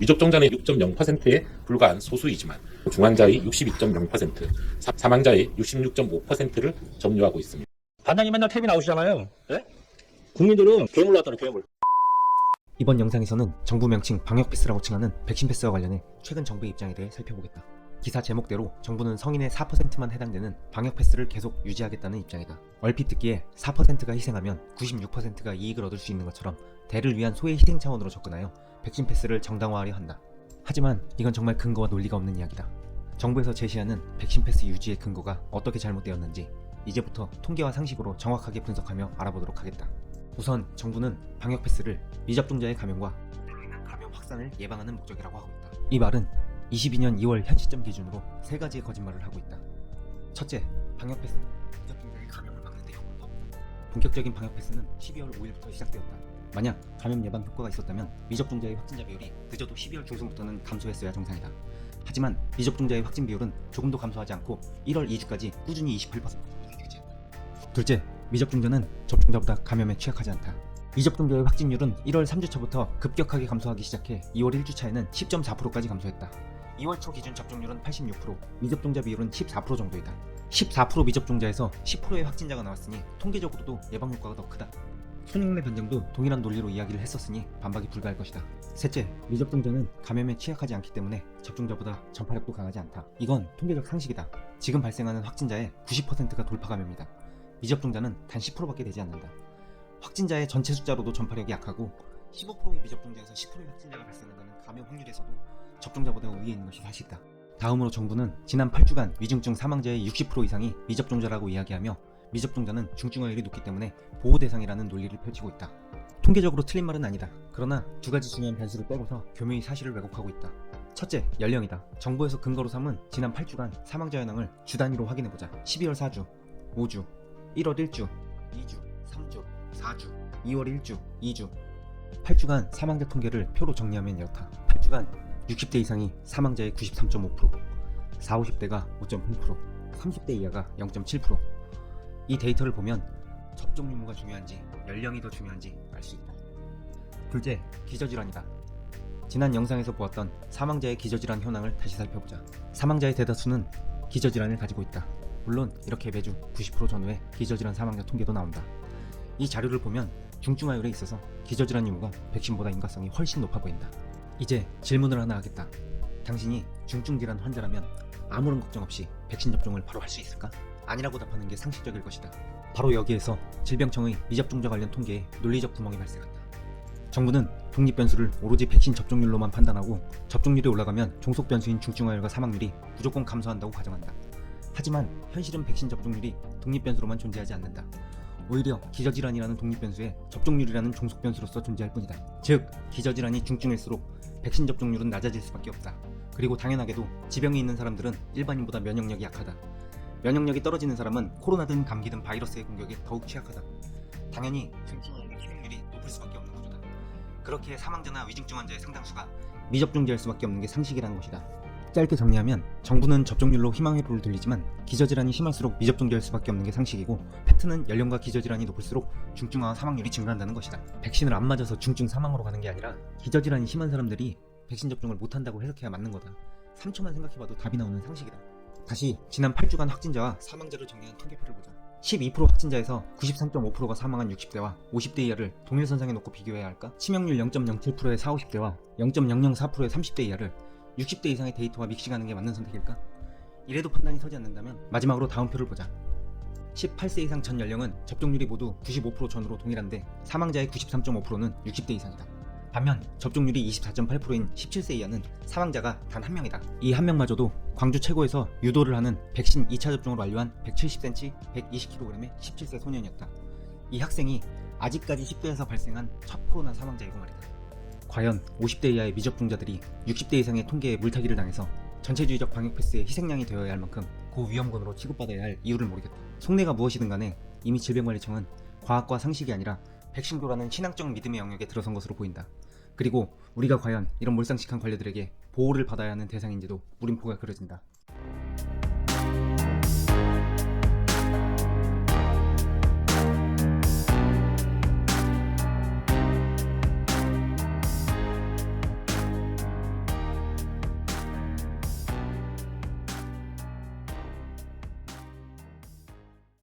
미접종자는 6.0%에 불과한 소수이지만 중환자의 62.0%, 사망자의 66.5%를 점유하고 있습니다. 반장님 맨날 텔레비 나오시잖아요. 네? 국민들은 괴물 났다는 괴물. 이번 영상에서는 정부 명칭 방역패스라고 칭하는 백신 패스와 관련해 최근 정부의 입장에 대해 살펴보겠다. 기사 제목대로 정부는 성인의 4%만 해당되는 방역패스를 계속 유지하겠다는 입장이다. 얼핏 듣기에 4%가 희생하면 96%가 이익을 얻을 수 있는 것처럼 대를 위한 소의 희생 차원으로 접근하여 백신 패스를 정당화하려 한다. 하지만 이건 정말 근거와 논리가 없는 이야기다. 정부에서 제시하는 백신 패스 유지의 근거가 어떻게 잘못되었는지 이제부터 통계와 상식으로 정확하게 분석하며 알아보도록 하겠다. 우선 정부는 방역 패스를 미접종자의 감염과 그로 인한 감염 확산을 예방하는 목적이라고 하고 있다. 이 말은 22년 2월 현 시점 기준으로 세 가지의 거짓말을 하고 있다. 첫째, 방역 패스는 미접종자의 감염을 막는 데 효과가 없다. 본격적인 방역 패스는 12월 5일부터 시작되었다. 만약 감염 예방 효과가 있었다면 미접종자의 확진자 비율이 늦어도 12월 중순부터는 감소했어야 정상이다. 하지만 미접종자의 확진 비율은 조금도 감소하지 않고 1월 2주까지 꾸준히 28%를 유지했다. 둘째, 미접종자는 접종자보다 감염에 취약하지 않다. 미접종자의 확진율은 1월 3주차부터 급격하게 감소하기 시작해 2월 1주차에는 10.4%까지 감소했다. 2월 초 기준 접종률은 86%, 미접종자 비율은 14% 정도이다. 14% 미접종자에서 10%의 확진자가 나왔으니 통계적으로도 예방 효과가 더 크다. 손익래 변정도 동일한 논리로 이야기를 했었으니 반박이 불가할 것이다. 셋째, 미접종자는 감염에 취약하지 않기 때문에 접종자보다 전파력도 강하지 않다. 이건 통계적 상식이다. 지금 발생하는 확진자의 90%가 돌파 감염이다. 미접종자는 단 10%밖에 되지 않는다. 확진자의 전체 숫자로도 전파력이 약하고 15%의 미접종자에서 10%의 확진자가 발생한다는 감염 확률에서도 접종자보다 우위에 있는 것이 사실이다. 다음으로 정부는 지난 8주간 위중증 사망자의 60% 이상이 미접종자라고 이야기하며 미접종자는 중증화율이 높기 때문에 보호 대상이라는 논리를 펼치고 있다. 통계적으로 틀린 말은 아니다. 그러나 두 가지 중요한 변수를 빼고서 교묘히 사실을 왜곡하고 있다. 첫째, 연령이다. 정부에서 근거로 삼은 지난 8주간 사망자 현황을 주 단위로 확인해보자. 12월 4주, 5주, 1월 1주, 2주, 3주, 4주, 2월 1주, 2주 8주간 사망자 통계를 표로 정리하면 이렇다. 8주간 60대 이상이 사망자의 93.5%, 40, 50대가 5.8%, 30대 이하가 0.7%. 이 데이터를 보면 접종 유무가 중요한지 연령이 더 중요한지 알 수 있다. 둘째, 기저질환이다. 지난 영상에서 보았던 사망자의 기저질환 현황을 다시 살펴보자. 사망자의 대다수는 기저질환을 가지고 있다. 물론 이렇게 매주 90% 전후에 기저질환 사망자 통계도 나온다. 이 자료를 보면 중증화율에 있어서 기저질환 유무가 백신보다 인과성이 훨씬 높아 보인다. 이제 질문을 하나 하겠다. 당신이 중증질환 환자라면 아무런 걱정 없이 백신 접종을 바로 할 수 있을까? 아니라고 답하는 게 상식적일 것이다. 바로 여기에서 질병청의 미접종자 관련 통계에 논리적 구멍이 발생한다. 정부는 독립 변수를 오로지 백신 접종률로만 판단하고 접종률이 올라가면 종속 변수인 중증화율과 사망률이 무조건 감소한다고 가정한다. 하지만 현실은 백신 접종률이 독립 변수로만 존재하지 않는다. 오히려 기저질환이라는 독립 변수에 접종률이라는 종속 변수로서 존재할 뿐이다. 즉, 기저질환이 중증일수록 백신 접종률은 낮아질 수밖에 없다. 그리고 당연하게도 지병이 있는 사람들은 일반인보다 면역력이 약하다. 면역력이 떨어지는 사람은 코로나든 감기든 바이러스의 공격에 더욱 취약하다. 당연히 중증화율과 희생률이 높을 수밖에 없는 구조다. 그렇게 사망자나 위중증 환자의 상당수가 미접종자일 수밖에 없는 게 상식이라는 것이다. 짧게 정리하면 정부는 접종률로 희망회로를 돌리지만 기저질환이 심할수록 미접종자일 수밖에 없는 게 상식이고, 팩트는 연령과 기저질환이 높을수록 중증화와 사망률이 증가한다는 것이다. 백신을 안 맞아서 중증 사망으로 가는 게 아니라 기저질환이 심한 사람들이 백신 접종을 못한다고 해석해야 맞는 거다. 3초만 생각해봐도 답이 나오는 상식이다. 다시 지난 8주간 확진자와 사망자를 정리한 통계표를 보자. 12% 확진자에서 93.5%가 사망한 60대와 50대 이하를 동일선상에 놓고 비교해야 할까? 치명률 0.07%의 40, 50대와 0.004%의 30대 이하를 60대 이상의 데이터와 믹싱하는 게 맞는 선택일까? 이래도 판단이 서지 않는다면 마지막으로 다음 표를 보자. 18세 이상 전 연령은 접종률이 모두 95% 전후로 동일한데 사망자의 93.5%는 60대 이상이다. 반면 접종률이 24.8%인 17세 이하는 사망자가 단 한 명이다. 이 한 명마저도 광주 최고에서 유도를 하는 백신 2차 접종을 완료한 170cm, 120kg의 17세 소년이었다. 이 학생이 아직까지 10대에서 발생한 첫 코로나 사망자이고 말이다. 과연 50대 이하의 미접종자들이 60대 이상의 통계에 물타기를 당해서 전체주의적 방역 패스의 희생양이 되어야 할 만큼 고위험군으로 취급받아야 할 이유를 모르겠다. 속내가 무엇이든 간에 이미 질병관리청은 과학과 상식이 아니라 백신교라는 신앙적 믿음의 영역에 들어선 것으로 보인다. 그리고 우리가 과연 이런 몰상식한 관료들에게 보호를 받아야 하는 대상인지도 물음표가 그려진다.